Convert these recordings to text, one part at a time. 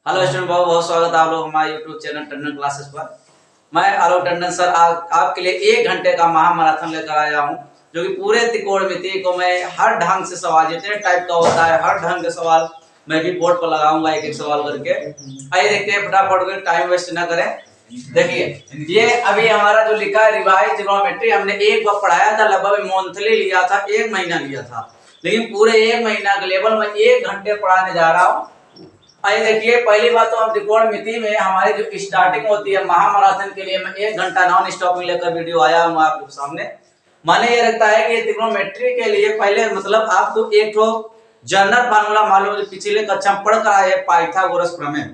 Hello student, बहुत बहुत स्वागत है आप लोग हमारे यूट्यूब चैनल टंडन क्लासेस पर। मैं आलोक टंडन सर आपके लिए 1 घंटे का महामैराथन लेकर आया हूं, जो कि पूरे त्रिकोणमिति को मैं हर ढंग से सवाल, जितने टाइप का होता है हर ढंग के सवाल मैं भी बोर्ड पर लगाऊंगा, एक एक सवाल करके। आइए देखते हैं फटाफट, टाइम वेस्ट ना करें। देखिए, ये अभी हमारा जो लिखा है रिवाइज ट्रिग्नोमेट्री, हमने एक बार पढ़ाया था, लगभग मंथली लिया था, 1 महीना लिया था, लेकिन पूरे 1 महीना के लेवल में 1 घंटे पढ़ाने जा रहा हूँ। आइए देखिए, पहली बात तो हम त्रिकोणमिति में हमारी जो स्टार्टिंग होती है महामैराथन के लिए मैं 1 घंटा नॉन स्टॉपिंग लेकर वीडियो आया हूँ आप लोग सामने। माने ये रखता है कि त्रिकोणमिति के लिए पहले मतलब आपको एक तो जनरल फार्मूला मालूम है, पिछले कक्षा में पढ़ कर आए पाइथागोरस प्रमेय।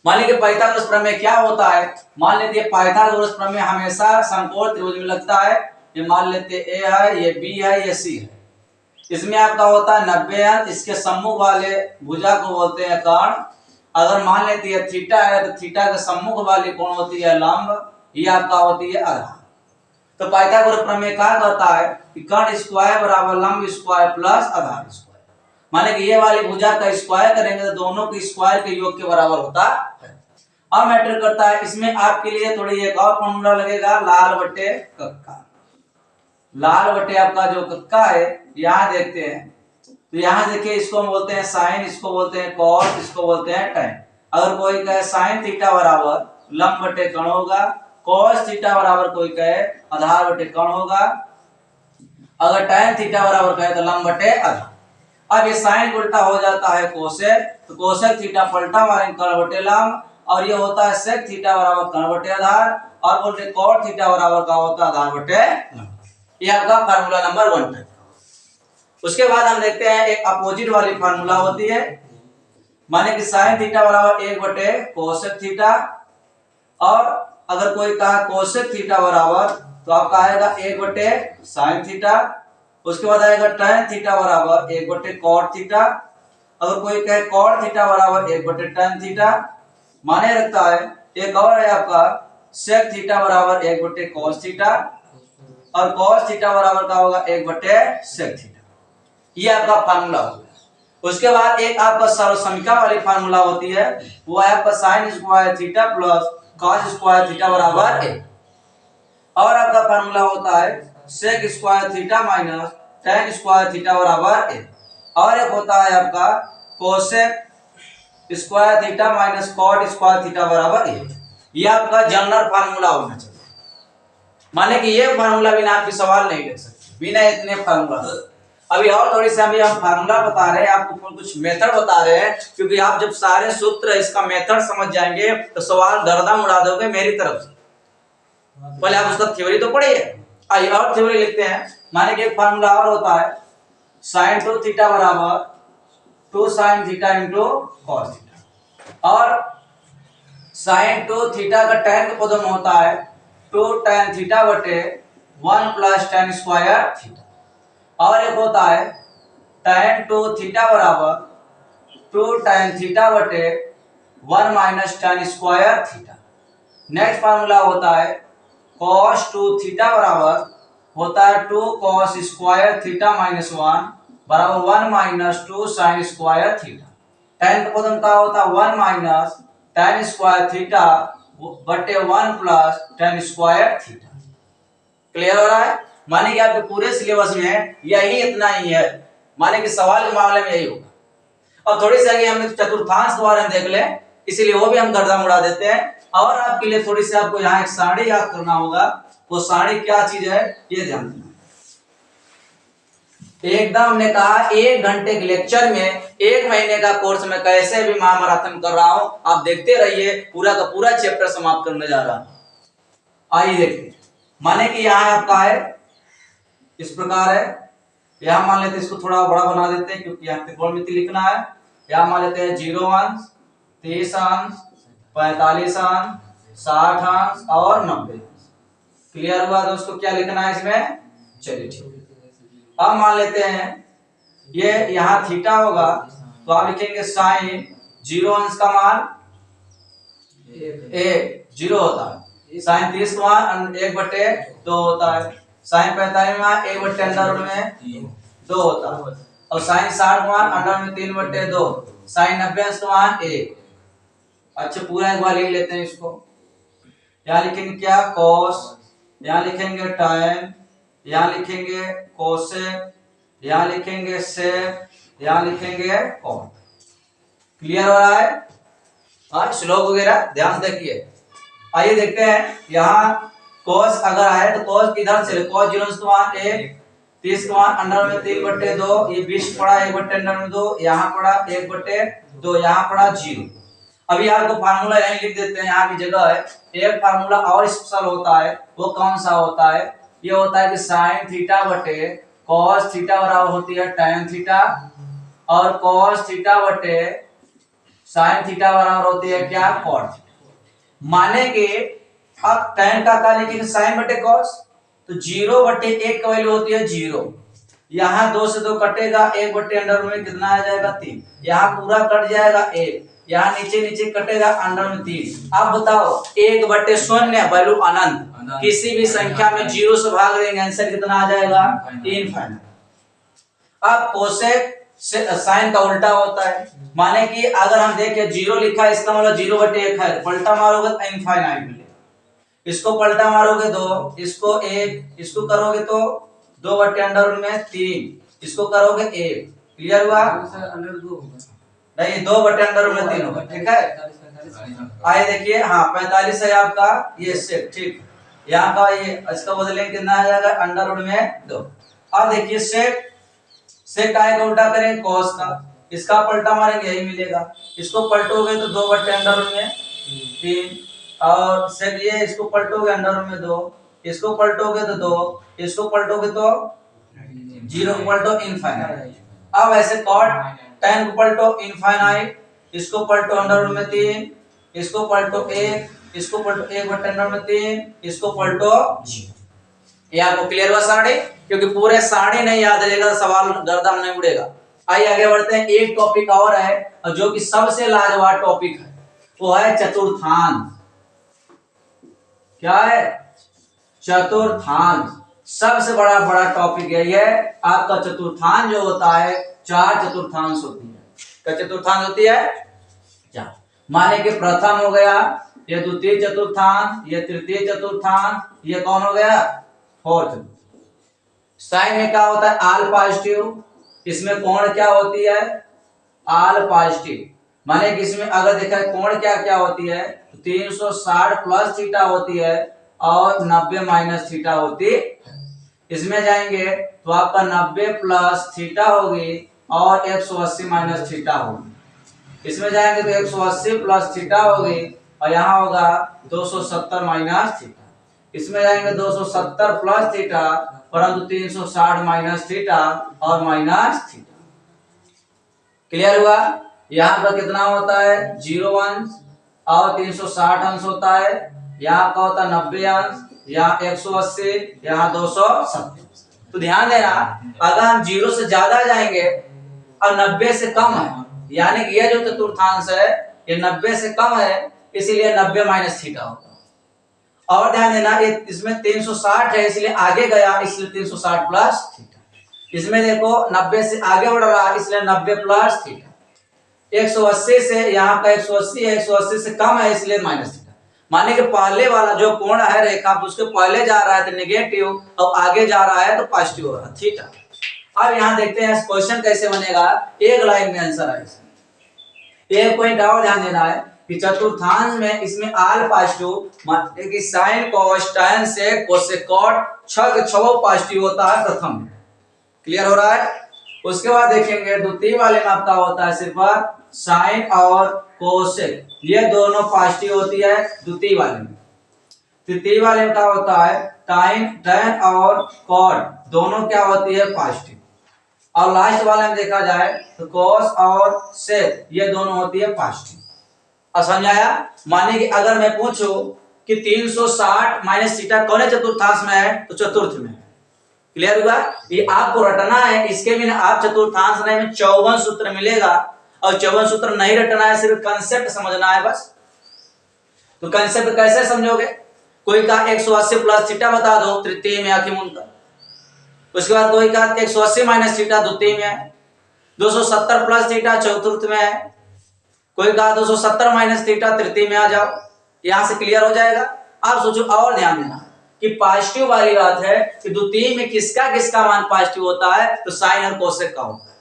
मान लीजिए पाइथागोरस प्रमेय क्या होता है, मान लेते हैं पाइथागोरस प्रमेय हमेशा समकोण त्रिभुज में लगता है। ये मान लेते ए है, ये बी है, ये सी है। इसमें आपका होता है 90 अंश, इसके सम्मुख वाले भुजा को बोलते हैं कर्ण। अगर मान लेते हैं थीटा है तो थीटा के सम्मुख वाली कोण होती है लंब, ये आपका होती है आधार। तो पाइथागोरस प्रमेय क्या कहता है कि कर्ण स्क्वायर बराबर लंब स्क्वायर प्लस आधार स्क्वायर। माने कि ये वाली भुजा का स्क्वायर करेंगे तो दोनों के स्क्वायर के योग के बराबर होता है। अब मैटर करता है, इसमें आपके लिए थोड़ी एक और फॉर्मूला लगेगा, लाल बटे कक्का। लाल बटे आपका जो कक्का है, यहाँ देखते हैं तो यहाँ देखिए, इसको हम बोलते हैं साइन, इसको बोलते हैं कॉस, इसको बोलते हैं tan। अगर कोई कहे साइन थीटा बराबर लंब बटे कर्ण होगा, कॉस थीटा बराबर कोई कहे आधार बटे कर्ण होगा, अगर tan थीटा बराबर कहे तो लंब बटे आधार। अब ये साइन उल्टा हो जाता है कोसेक, तो कोसेक थीटा पलटा मारेंगे कर्ण बटे लंब, और ये होता है सेक थीटा बराबर कर्ण बटे आधार, और बोलते कॉट थीटा बराबर का होता है आधार बटे लंब। ये आपका फार्मूला नंबर 1 है। उसके बाद हम देखते हैं एक अपोजिट वाली फार्मूला होती है, माने कि साइन थीटा बराबर 1 बटे कोसेक थीटा, और अगर कोई कहा कोसेक थीटा बराबर तो आपका आएगा 1 बटे साइन थीटा। उसके बाद आएगा tan थीटा बराबर 1 बटे कॉट थीटा। अगर कोई कहे कॉट थीटा बराबर 1 बटे tan थीटा। माने रखता है एक और है आपका सेक थीटा बराबर 1 बटे कॉस थीटा, और कॉस थीटा बराबर का होगा 1 बटे सेक थीटा। ये आपका फार्मूला हो गया। उसके बाद एक आपका सर्वसमिका वाली फार्मूला होती है, वो है आपका sine square theta plus cos square theta बराबर 1। और आपका फार्मूला होता है sec square theta minus tan square theta बराबर 1। और एक होता है आपका cosec square theta minus cot square theta बराबर 1। ये आपका जनरल फार्मूला होना चाहिए, माने कि ये फार्मूला बिना आपके सवाल नहीं ले सकते, बिना इतने फार्मूला। अभी और थोड़ी सी अभी हम फार्मूला बता रहे हैं आपको, कुछ मेथड बता रहे हैं, क्योंकि आप जब सारे सूत्र इसका मेथड समझ जाएंगे तो सवाल गर्दन उड़ा दोगे मेरी तरफ से। पहले आप उसका थ्योरी तो पढ़िए। आइए और थ्योरी लिखते हैं। माने कि एक फार्मूला और होता है साइन 2 थीटा बराबर 2 sine theta into cos theta, और साइन 2 थीटा का tan का पदम होता है 2 tan थीटा बटे 1 प्लस tan स्क्वायर थीटा। और एक होता है tan 2 थीटा बराबर 2 tan थीटा बटे 1 minus tan square theta. Next formula होता है cos 2 थीटा बराबर होता है 2 cos स्क्वायर थीटा माइनस 1 बराबर 1 minus 2 sin square theta. tan का पदम का होता है 1 माइनस tan स्क्वायर थीटा बटे 1 plus tan square theta. Clear हो रहा है? माने कि आपके पूरे सिलेबस में यही इतना ही है, माने कि सवाल के मामले में यही होगा। और थोड़ी सी आगे हमने चतुर्थांश के बारे में देख ले, इसीलिए वो भी हम गर्दन उड़ा देते हैं। और आपके लिए थोड़ी सी आपको यहाँ एक सारणी याद करना होगा, वो सारणी क्या चीज है ये ध्यान देना। एकदम हमने कहा 1 घंटे के लेक्चर में 1 महीने का कोर्स में कैसे भी महामैराथन कर रहा हूं, आप देखते रहिए, पूरा का पूरा चैप्टर समाप्त करने जा रहा हूं। आइए देखते, माने कि यहाँ आपका है इस प्रकार है, यहाँ मान लेते हैं इसको थोड़ा बड़ा बना देते हैं क्योंकि यहाँ त्रिकोणमिति लिखना है। यहाँ मान लेते हैं 0 अंश, 30 अंश, 45 अंश, 60 अंश और 90। क्लियर हुआ दोस्तों? क्या लिखना है इसमें? चलिए ठीक है। अब मान लेते हैं ये यहाँ थीटा होगा तो आप लिखेंगे साइन 0 अंश का मान 0 होता है, साइन 30 का मान 1/2 होता है, साइन 45 में 1/अंडर में 2 होता है, और साइन 60 का मान अंडर में 3/2, साइन 90 अंश का मान 1, अच्छा पूरा एक बार लिख लेते हैं इसको। यहाँ लिखेंगे क्या, कॉस, यहाँ लिखेंगे टाइन, यहाँ लिखेंगे कोसेक, यहाँ लिखेंगे सेक, यहाँ लिखेंगे कॉट। क्लियर हो रहा है? हाँ, श्लोक वगैरह ध्यान से देखिए। आइए देखते हैं, यहाँ कॉस अगर है तो कॉस किधर से, कॉस 0 30 का मान अंडर में 3/2, ये 20 पड़ा 1/2, यहाँ पड़ा 1/2, यहाँ पड़ा 0। अभी आपको फार्मूला यहीं लिख देते हैं, यहाँ की जगह है। एक फार्मूला और स्पेशल होता है, वो कौन सा होता है? ये होता है कि साइन थीटा बटे कॉस थीटा बराबर होती है tan थीटा, और कॉस थीटा बटे साइन थीटा बराबर होती है क्या, कॉट थीटा। माने कि अब tan का क्या लिखेंगे, साइन बटे कॉस, तो 0/1 का वैल्यू होती है 0। यहाँ 2 से 2 कटेगा, 1/अंडर में कितना आ जाएगा 3, यहाँ पूरा कट जाएगा 1, यहाँ नीचे नीचे कटेगा अंडर में 3। अब बताओ 1/0 वैल्यू अनंत, किसी भी संख्या में 0 से भाग देंगे आंसर कितना आ जाएगा, इनफाइनाइट। अब कोसेक से साइन का उल्टा होता है, माने कि अगर हम देखें 0 लिखा है, इसका मतलब 0/1 है, पलटा मारोगे तो इनफाइनाइट मिलेगा। इसको पलटा मारोगे 2, इसको 1, इसको करोगे तो 2/3, इसको करोगे 1। क्लियर हुआ? नहीं, 2/3 होगा, ठीक है। आइए देखिए, हाँ 45 है आपका ये सेक, ठीक। यहाँ का ये इसका बदलेंगे कितना आ जाएगा, अंडर में 2। अब देखिए सेक का उल्टा करेंगे कॉस का, इसका पलटा मारेंगे यही मिलेगा। इसको पलटोगे तो 2/3, और सेक ये इसको पलटोगे अंडर में 2, इसको पलटोगे तो 2, इसको पलटोगे तो 0 को पलटो इनफाइनाइट। अब ऐसे कॉट tan को पलटो इनफाइनाइट, इसको पलटो अंडर में 3, इसको पलटो 1, इसको पलटो 1/3, इसको पलटो 0। ये आपको क्लियर हुआ साढ़े? क्योंकि पूरे साढ़े नहीं याद रहेगा सवाल गर्दन नहीं उड़ेगा। आइए आगे बढ़ते हैं, एक टॉपिक और है और जो कि सबसे लाजवाब टॉपिक है, वो है चतुर्थांश। क्या है? चतुर्थांश। सबसे बड़ा टॉपिक है ये आपका। चतुर्थांश जो होता है, 4 चतुर्थांश होती है। क्या चतुर्थांश होती है? 4। माने कि प्रथम हो गया, ये द्वितीय चतुर्थांश, ये तृतीय चतुर्थांश, ये कौन हो गया, फोर्थ। साइन में क्या होता है, आल पॉजिटिव। इसमें कोण क्या होती है, आल पॉजिटिव। माने कि इसमें अगर देखा कोण क्या क्या होती है, 360 प्लस थीटा होती है और 90 माइनस थीटा होती है। इसमें जाएंगे तो आपका 90 प्लस थीटा होगी और 180 माइनस थीटा होगी। इसमें जाएंगे तो 180 प्लस थीटा होगी और यहाँ होगा 270 माइनस थीटा। इसमें जाएंगे 270 प्लस थीटा परंतु 360 माइनस थीटा और माइनस थीटा। क्लियर हुआ? यहाँ पर कितना होता है, 0 अंश और 360 अंश होता है। यहाँ का होता है 90 अंश, यहाँ 180, यहाँ 270। तो ध्यान देना, अगर हम 0 से ज्यादा जाएंगे और 90 से कम है, यानी कि यह जो चतुर्थांश है ये 90 से कम है, इसीलिए 90 माइनस थीटा होगा। और ध्यान देना, इसमें 360 है इसलिए आगे गया, इसलिए 360 प्लस थीटा। इसमें देखो 90 से आगे बढ़ रहा है इसलिए 90 प्लस थीटा। 180 से यहाँ का 180 है, 180 से कम है इसलिए माइनस थीटा। माने कि पहले वाला जो कोण है रेखा उसके पहले जा रहा है तो नेगेटिव और आगे जा रहा है तो पॉजिटिव हो रहा है, थीटा। अब यहाँ देखते हैं क्वेश्चन कैसे बनेगा, एक लाइन में आंसर है। एक पॉइंट और ध्यान देना है कि चतुर्थांश में इसमें आल पॉजिटिव कि sine cos tan sec cosec cot छह पॉजिटिव होता है प्रथम। क्लियर हो रहा है? उसके बाद देखेंगे द्वितीय वाले में आपका होता है सिर्फ साइन और कोसेक, ये दोनों पॉजिटिव होती है द्वितीय वाले में। तृतीय वाले में क्या होता है, tan और कॉट दोनों क्या होती है पॉजिटिव। और लास्ट वाले में देखा जाए तो cos और sec ये दोनों होती है पॉजिटिव। अब समझाया? माने कि अगर मैं पूछूं कि 360 माइनस थीटा कौन चतुर्थांश में है तो चतुर्थ में है। क्लियर हुआ? ये आपको रटना है, इसके बिना आप चतुर्थांश नहीं में 54 सूत्र मिलेगा और 54 सूत्र नहीं रटना है, सिर्फ कंसेप्ट समझना है बस। तो कंसेप्ट कैसे समझोगे, कोई का 180 प्लस थीटा बता दो तृतीय में आखिर उनका, उसके बाद कोई का 180 माइनस थीटा द्वितीय में है, 270 प्लस थीटा चतुर्थ में है, कोई कहा 270 माइनस थीटा, तृतीय में आ जाओ, यहां से क्लियर हो जाएगा। आप सोचो और ध्यान देना कि पॉजिटिव वाली बात है कि द्वितीय में किसका किसका मान पॉजिटिव होता है, तो साइन और कोसेक का होता है।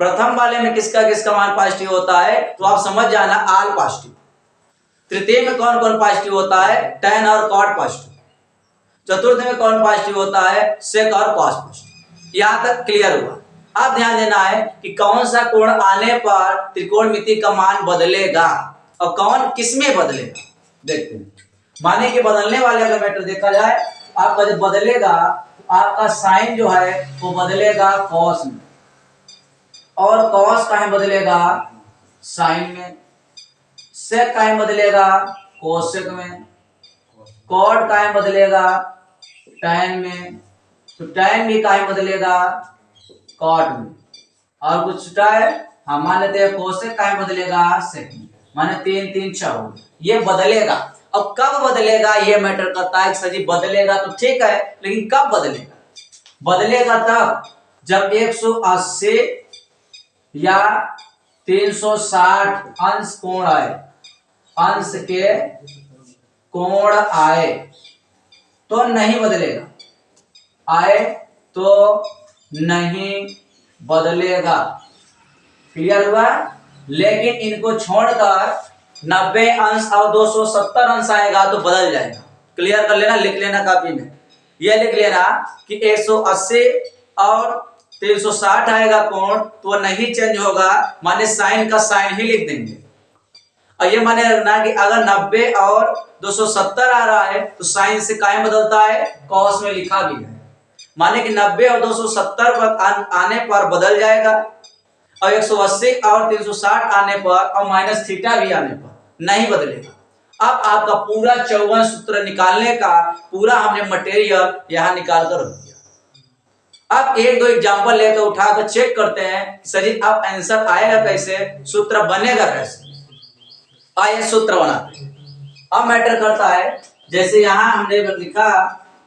प्रथम वाले में किसका किसका मान पॉजिटिव होता है, तो आप समझ जाना आल पॉजिटिव। तृतीय में कौन कौन पॉजिटिव होता है, tan और cot पॉजिटिव। चतुर्थ में कौन पॉजिटिव होता है, sec और cos पॉजिटिव। यहां तक क्लियर हुआ। अब ध्यान देना है कि कौन सा कोण आने पर त्रिकोणमिति का मान बदलेगा और कौन किसमें बदलेगा। देखते हैं, माने कि बदलने वाले का मैटर देखा जाए, आपका जब बदलेगा आपका साइन जो है वो बदलेगा कॉस में, और कॉस काहे बदलेगा, साइन में। सेक काहे बदलेगा, कोसेक में। कॉट काहे बदलेगा, टैन में। तो टैन भी काहे बदलेगा, कॉट में। और कुछ छुटा है, हम मान लेते हैं कोसेक काहे बदलेगा, सेक में। माने 3 3 6 ये बदलेगा। अब कब बदलेगा ये मैटर करता है। सर जी बदलेगा तो ठीक है, लेकिन कब बदलेगा, बदलेगा तब जब 180 या 360 अंश कोण आए, अंश के कोण आए तो नहीं बदलेगा, आए तो नहीं बदलेगा। क्लियर हुआ। लेकिन इनको छोड़कर 90 अंश और 270 अंश आएगा तो बदल जाएगा। क्लियर कर लेना, लिख लेना कॉपी में, यह लिख लेना कि 180 और 360 आएगा कोण तो वह नहीं चेंज होगा, माने साइन का साइन ही लिख देंगे। और ये माने रखना कि अगर 90 और 270 आ रहा है तो साइन से काहे बदलता है, कॉस में लिखा भी है। माने कि 90 और 270 पर आने पर बदल जाएगा, और 180 और 360 आने पर और माइनस थीटा भी आने पर नहीं बदलेगा। अब आपका पूरा 54 सूत्र निकालने का पूरा हमने मटेरियल यहां निकाल कर रख दिया। अब एक दो एग्जांपल लेकर उठाकर चेक करते हैं सर जी अब आंसर आएगा कैसे, सूत्र बनेगा कैसे। आइए सूत्र बनाते हैं। अब मैटर करता है, जैसे यहां हमने लिखा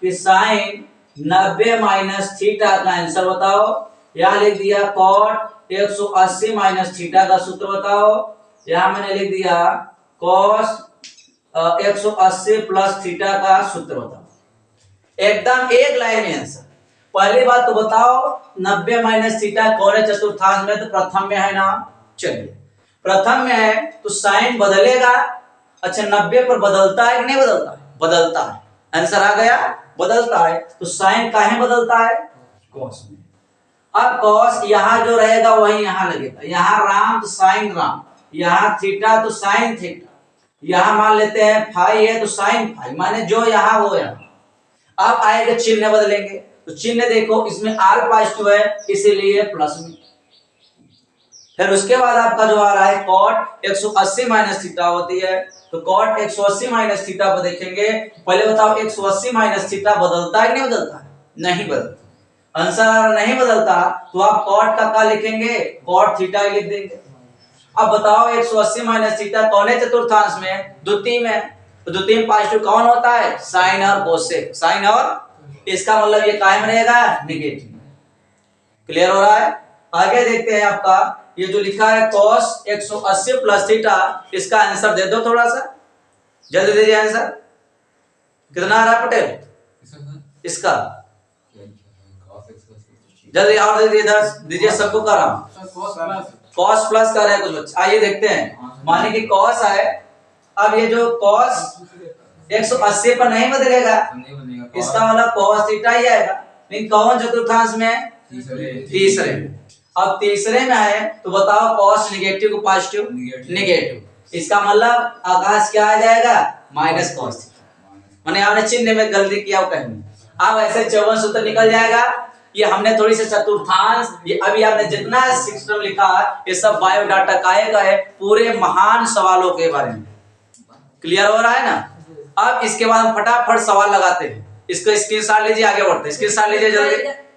कि साइन 90 माइनस थीटा का आंसर बताओ, यहां लिख दिया कॉट 180 माइनस थीटा का सूत्र बताओ, यहां मैंने लिख दिया कॉस 180 प्लस थीटा का सूत्र बताओ। एकदम एक लाइन में आंसर। पहली बात तो बताओ 90 माइनस थीटा कौन है चतुर्थांश में, तो प्रथम में है ना। चलिए प्रथम में है तो साइन बदलेगा। अच्छा 90 पर बदलता है कि नहीं बदलता है, बदलता है। आंसर आ गया, बदलता है। तो साइन काहे बदलता है, कॉस में। अब कॉस यहां जो रहेगा वही यहां लगेगा, यहां राम तो साइन राम, यहां थीटा तो साइन थीटा, यहां मान लेते हैं फाई है तो साइन फाई, माने जो यहां वो यहां। अब आएगा चिन्ह बदलेंगे, तो चिन्ह देखो इसमें आर पॉजिटिव है इसीलिए प्लस में। फिर उसके बाद आपका जो आ रहा है कॉट 180 माइनस थीटा होती है, तो कॉट 180 माइनस थीटा को देखेंगे। पहले बताओ 180 माइनस थीटा बदलता है कि नहीं बदलता है, नहीं बदलता। आंसर नहीं बदलता तो आप कॉट का क्या लिखेंगे, कॉट थीटा ही लिख देंगे। अब बताओ 180 माइनस थीटा कौन है चतुर्थांश में, द्वितीय में। तो द्वितीय में पॉजिटिव कौन होता है, साइन और कोसेक, साइन और, इसका मतलब ये काहे बनेगा, नेगेटिव। क्लियर हो रहा है। आगे देखते हैं आपका ये जो लिखा है cos 180 प्लस थीटा, इसका आंसर दे दो थोड़ा सा जल्दी दीजिए। आंसर कितना आ रहा है पटेल इसका, जल्दी और दे दीजिए, सबको कर रहा हूं। cos प्लस कर रहे हैं कुछ बच्चे, आइए देखते हैं। माने कि cos है, अब ये जो cos 180 पर नहीं बदलेगा, इसका मतलब cos थीटा ही आएगा। लेकिन कौन चतुर्थांश में, तीसरे में। अब तीसरे में है तो बताओ cos नेगेटिव को पॉजिटिव, नेगेटिव, इसका मतलब आकाश क्या आ जाएगा, माइनस cos थीटा। माने आपने चिन्ह में गलती किया कहीं। अब ऐसे 54 सूत्र निकल जाएगा। ये हमने थोड़ी सी चतुर्थांश, ये अभी आपने जितना सिस्टम लिखा ये सब बायोडाटा का है पूरे महान सवालों के बारे में। क्लियर हो रहा है ना। अब इसके बाद हम फटाफट सवाल लगाते हैं। इसको स्क्रीनशॉट लीजिए, आगे बढ़ते हैं। स्क्रीनशॉट लीजिए जल्दी।